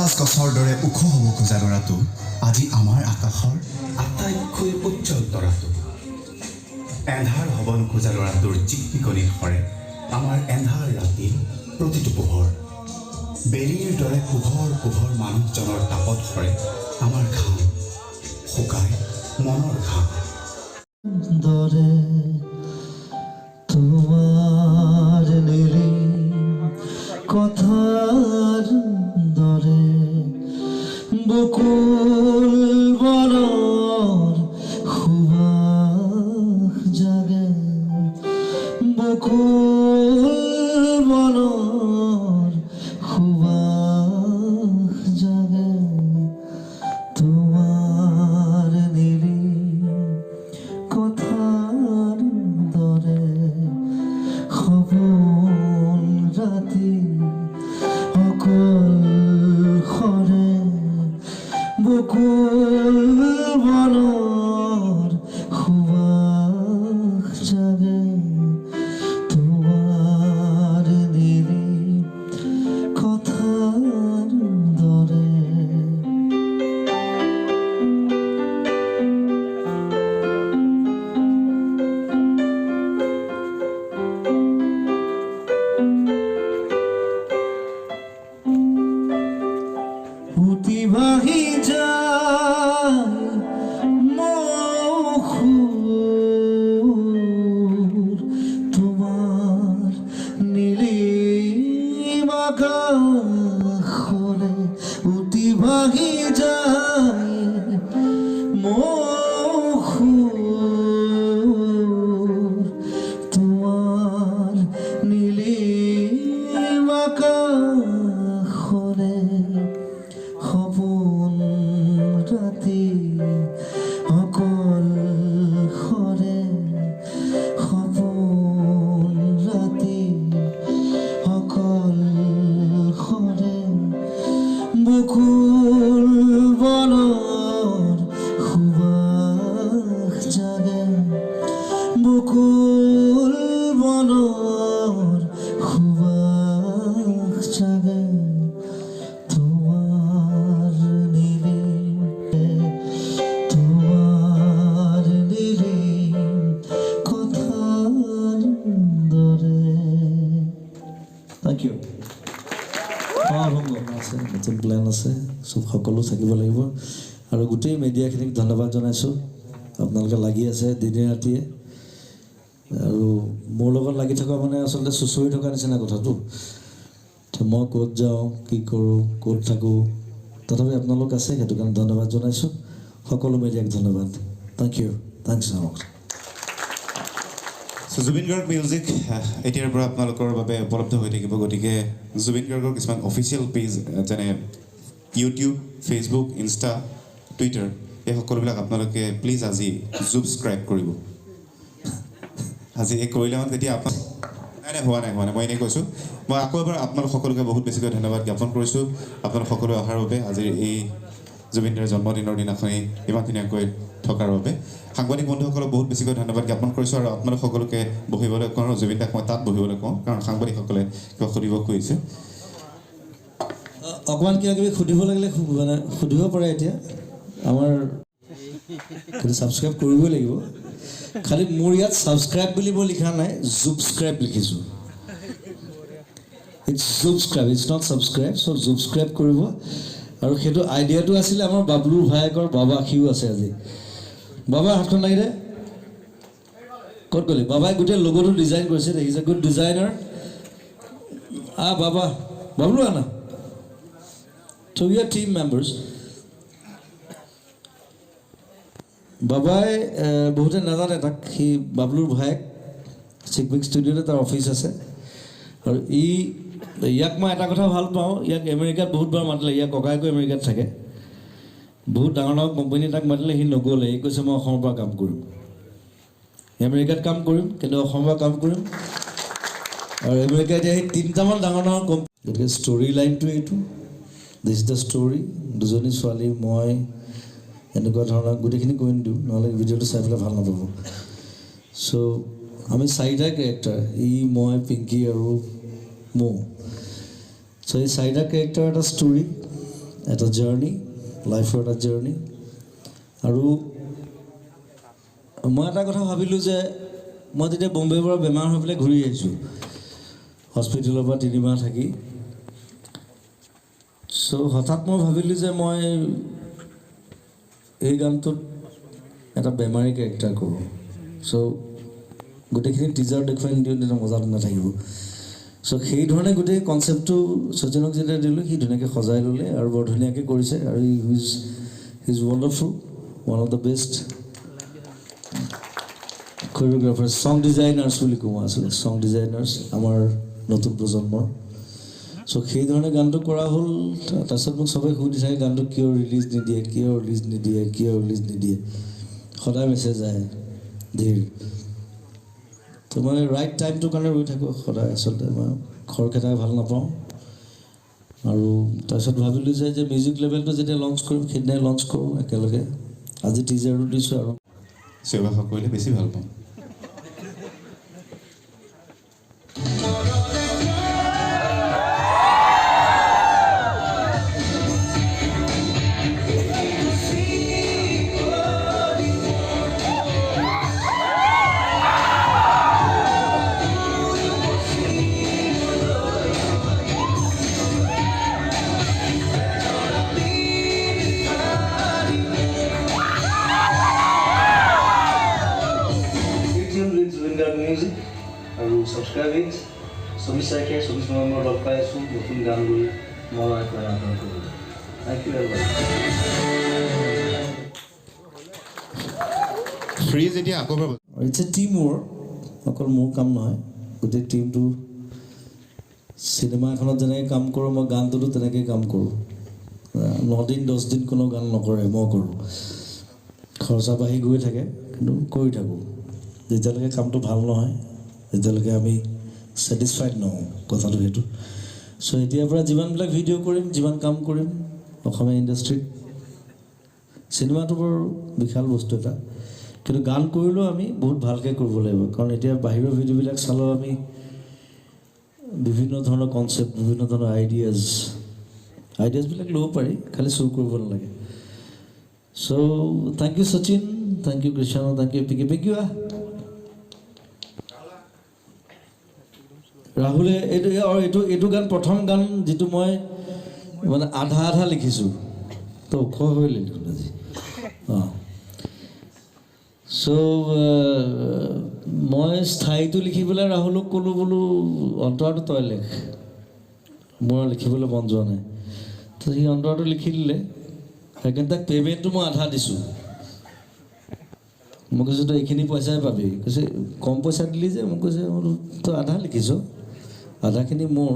গছ গছৰ দৰে ওখ হ'ব খোজা ল'ৰাটো আজি আমাৰ আকাশৰ আটাইতকৈ উজ্জ্বল তৰাটো। এন্ধাৰ হ'ব নোখোজা ল'ৰাটোৰ চিকপিকনিত সৰে আমাৰ এন্ধাৰ ৰাতিৰ প্ৰতিটো পোহৰ। বেলিৰ দৰে পোহৰ পোহৰ মানুহজনৰ তাপত সৰে আমাৰ ঘাম শুকাই মনৰ ঘাম। দৰে তোমাৰ নেলি কথাৰ দৰে বকুল বনৰ সুবাস জাগে বকুল বনৰ সুবাস জাগে তোমাৰ নেলি কথাৰ দৰে সপোন ৰাতি অকল সৰে বকুল বনৰ সুবাস জাগে তোমাৰ নেলি কথাৰ দৰে। উটি ভাহি যায় মখুৰ তোমাৰ নীলিম আকাশলে উটি ভাহি যায় মখুৰ তোমাৰ নীলিম আকাশলে সপোন ৰাতি অকল সৰে সপোন ৰাতি অকল সৰে বকুল বনৰ সুবাস জাগে বকুল বনৰ সুবাস জাগে তোমাৰ নীলি কথাৰ দৰে। Thank you. আমাৰ সংগঠন আছে, নতুন প্লেন আছে, চব সকলো থাকিব লাগিব আৰু গোটেই মিডিয়াখিনিক ধন্যবাদ জনাইছোঁ। আপোনালোকে লাগি আছে দিনে ৰাতিয়ে আৰু মোৰ লগত লাগি থকা মানে আচলতে চুঁচৰি থকা নিচিনা কথাটো। মই ক'ত যাওঁ কি কৰোঁ ক'ত থাকোঁ তথাপি আপোনালোক আছে, সেইটো কাৰণে ধন্যবাদ জনাইছোঁ। সকলো মিডিয়াক ধন্যবাদ। Thank you. Thanks so much. Zubeen Garg music এতিয়াৰ পৰা আপোনালোকৰ বাবে উপলব্ধ হৈ থাকিব। গতিকে জুবিন গাৰ্গৰ কিছুমান অফিচিয়েল পেজ যেনে ইউটিউব, ফেচবুক, ইনষ্টা, টুইটাৰ এই সকলোবিলাক আপোনালোকে প্লিজ আজি ছাবস্ক্ৰাইব কৰিব। আজি এই কৰিলে মানে তেতিয়া আপোনাক হোৱা নাই মই এনেই কৈছোঁ। মই আকৌ এবাৰ আপোনালোক সকলোকে বহুত বেছিকৈ ধন্যবাদ জ্ঞাপন কৰিছোঁ আপোনালোক সকলোৱে অহাৰ বাবে, আজিৰ এই জুবিনদাৰ জন্মদিনৰ দিনাখনি ইমান ধুনীয়াকৈ থকাৰ বাবে। সাংবাদিক বন্ধুসকলক বহুত বেছিকৈ ধন্যবাদ জ্ঞাপন কৰিছোঁ আৰু আপোনালোক সকলোকে বহিবলৈ কওঁ আৰু জুবিনদাক মই তাত বহিবলৈ কওঁ কাৰণ সাংবাদিকসকলে কিবা সুধিব খুজিছে। অকণমান কিবা কিবি সুধিব লাগিলে মানে সুধিব পাৰে এতিয়া। আমাৰ কিন্তু ছাবস্ক্ৰাইব কৰিবই লাগিব। খালি মোৰ ইয়াত ছাবস্ক্ৰাইব বুলি মই লিখা নাই, জুবস্ক্ৰাইব লিখিছোঁ। It's subscribe, it's not subscribe. So' subscribe কৰিব। আৰু সেইটো আইডিয়াটো আছিলে আমাৰ বাবলুৰ ভায়েকৰ বাবা, সিও আছে আজি। বাবা হাতখন লাগি দে। ক'ত গ'লি? বাবাই গোটেই লগোটো ডিজাইন কৰিছে, দেখিছে, গুড ডিজাইনাৰ। বাবা বাবলু আনা। চ' উই আৰ টিম মেম্বাৰ্ছ। বাবাই বহুতে নাজানে তাক, সি বাবলুৰ ভায়েক। চিকবিক ষ্টুডিঅ'তে তাৰ অফিচ আছে আৰু ইয়াক মই এটা কথা ভাল পাওঁ, ইয়াক আমেৰিকাত বহুতবাৰ মাতিলে। ইয়াক ককাইকো আমেৰিকাত থাকে, বহুত ডাঙৰ ডাঙৰ কোম্পানী তাক মাতিলে, সি নগ'লে। সি কৈছে মই অসমৰ পৰা কাম কৰিম, আমেৰিকাত কাম কৰিম কিন্তু অসমৰ পৰা কাম কৰিম। আৰু আমেৰিকা এতিয়া সেই 3টামান ডাঙৰ ডাঙৰ কোম্পানী। গতিকে ষ্টৰি লাইনটো এইটো, দিছ ইজ দ্য ষ্টৰি। দুজনী ছোৱালী, মই, এনেকুৱা ধৰণৰ গোটেইখিনি কৈ নিদিওঁ নহ'লে ভিডিঅ'টো চাই পেলাই ভাল নাপাব। চ' আমি 4টা কেৰেক্টাৰ, মই, পিংকি আৰু মৌ। চ' এই 4টা কেৰেক্টাৰ এটা ষ্টৰি এটা জাৰ্ণি, লাইফৰ এটা জাৰ্ণি। আৰু মই এটা কথা ভাবিলোঁ যে মই যেতিয়া বম্বেৰ পৰা বেমাৰ হৈ পেলাই ঘূৰি আহিছোঁ হস্পিটেলৰ পৰা 3 মাহ থাকি, চ' হঠাৎ মই ভাবিলোঁ যে মই এই গানটোত এটা বেমাৰী কেৰেক্টাৰ কৰোঁ। চ' গোটেইখিনি টিজাৰ দেখুৱাই নিদিওঁ, তেতিয়া মজাটো নাথাকিব। চ' সেইধৰণে গোটেই কনচেপ্টটো শচীনক যেতিয়া দিলোঁ, সি ধুনীয়াকৈ সজাই ল'লে আৰু বৰ ধুনীয়াকৈ কৰিছে। আৰু he is wonderful, one of the best choreographers, song designers বুলি কওঁ আচলতে, ছং ডিজাইনাৰ্ছ আমাৰ নতুন প্ৰজন্মৰ। চ' সেইধৰণে গানটো কৰা হ'ল। তাৰপিছত মোক চবেই সুধি থাকে গানটো কিয় ৰিলিজ নিদিয়ে, কিয় ৰিলিজ নিদিয়ে, কিয় ৰিলিজ নিদিয়ে, সদায় মেছেজ আহে ধীৰ। তো মই ৰাইট টাইমটোৰ কাৰণে ৰৈ থাকোঁ সদায়। আচলতে মই খৰখেদাই ভাল নাপাওঁ। আৰু তাৰপিছত ভাবিলোঁ যে মিউজিক লেভেলটো যেতিয়া লঞ্চ কৰিম সেইদিনাই লঞ্চ কৰোঁ একেলগে। আজি টিজাৰটো দিছোঁ আৰু চিঞৰ-বাখৰ কৰিলে বেছি ভাল পাওঁ। মিউজিক আৰু ছাবস্ক্ৰাইবিং 24 তাৰিখে 24 নৱেম্বৰ লগ পাই আছোঁ নতুন গান লৈ মই আপোনাৰ কৰিবলৈ। Thank U everyone. ফ্ৰী যেতিয়া আকৌ এবাৰ ইটছ এ টিম ৱৰ্ক, অকল মোৰ কাম নহয়, গোটেই টিমটো। চিনেমা এখনত যেনেকৈ কাম কৰোঁ মই গানটোতো তেনেকৈ কাম কৰোঁ। 9 দিন 10 দিন কোনো গান নকৰে, মই কৰোঁ। খৰচা বাঢ়ি গৈ থাকে কিন্তু কৰি থাকোঁ। যেতিয়ালৈকে কামটো ভাল নহয় তেতিয়ালৈকে আমি ছেটিছফাইড নহওঁ, কথাটো সেইটো। চ' এতিয়াৰ পৰা যিমানবিলাক ভিডিঅ' কৰিম, যিমান কাম কৰিম অসমীয়া ইণ্ডাষ্ট্ৰীত, চিনেমাটো বৰ বিশাল বস্তু এটা, কিন্তু গান কৰিলেও আমি বহুত ভালকৈ কৰিব লাগিব। কাৰণ এতিয়া বাহিৰৰ ভিডিঅ'বিলাক চালেও আমি বিভিন্ন ধৰণৰ কনচেপ্ট, বিভিন্ন ধৰণৰ আইডিয়াছবিলাক ল'ব পাৰি, খালি চুৰ কৰিব নালাগে। So' thank you Sachin, thank you Krishna, thank you Piki ৰাহুলে। এইটো গান প্ৰথম গান যিটো মই মানে আধা লিখিছোঁ, তো ওখ হৈ লিখিলোঁ আজি। অঁ, চ' মই স্থায়ীটো লিখি পেলাই ৰাহুলক ক'লোঁ বোলো অন্তৰাটো তই লেখ, মোৰ লিখিবলৈ মন যোৱা নাই। তো সি অন্তৰাটো লিখি দিলে। সেইকাৰণে তাক পে'মেণ্টটো মই আধা দিছোঁ। মই কৈছোঁ তই এইখিনি পইচাই পাবি। কৈছে কম পইচা দিলি যে। মই কৈছে বোলো তই আধা লিখিছ, আধাখিনি মোৰ।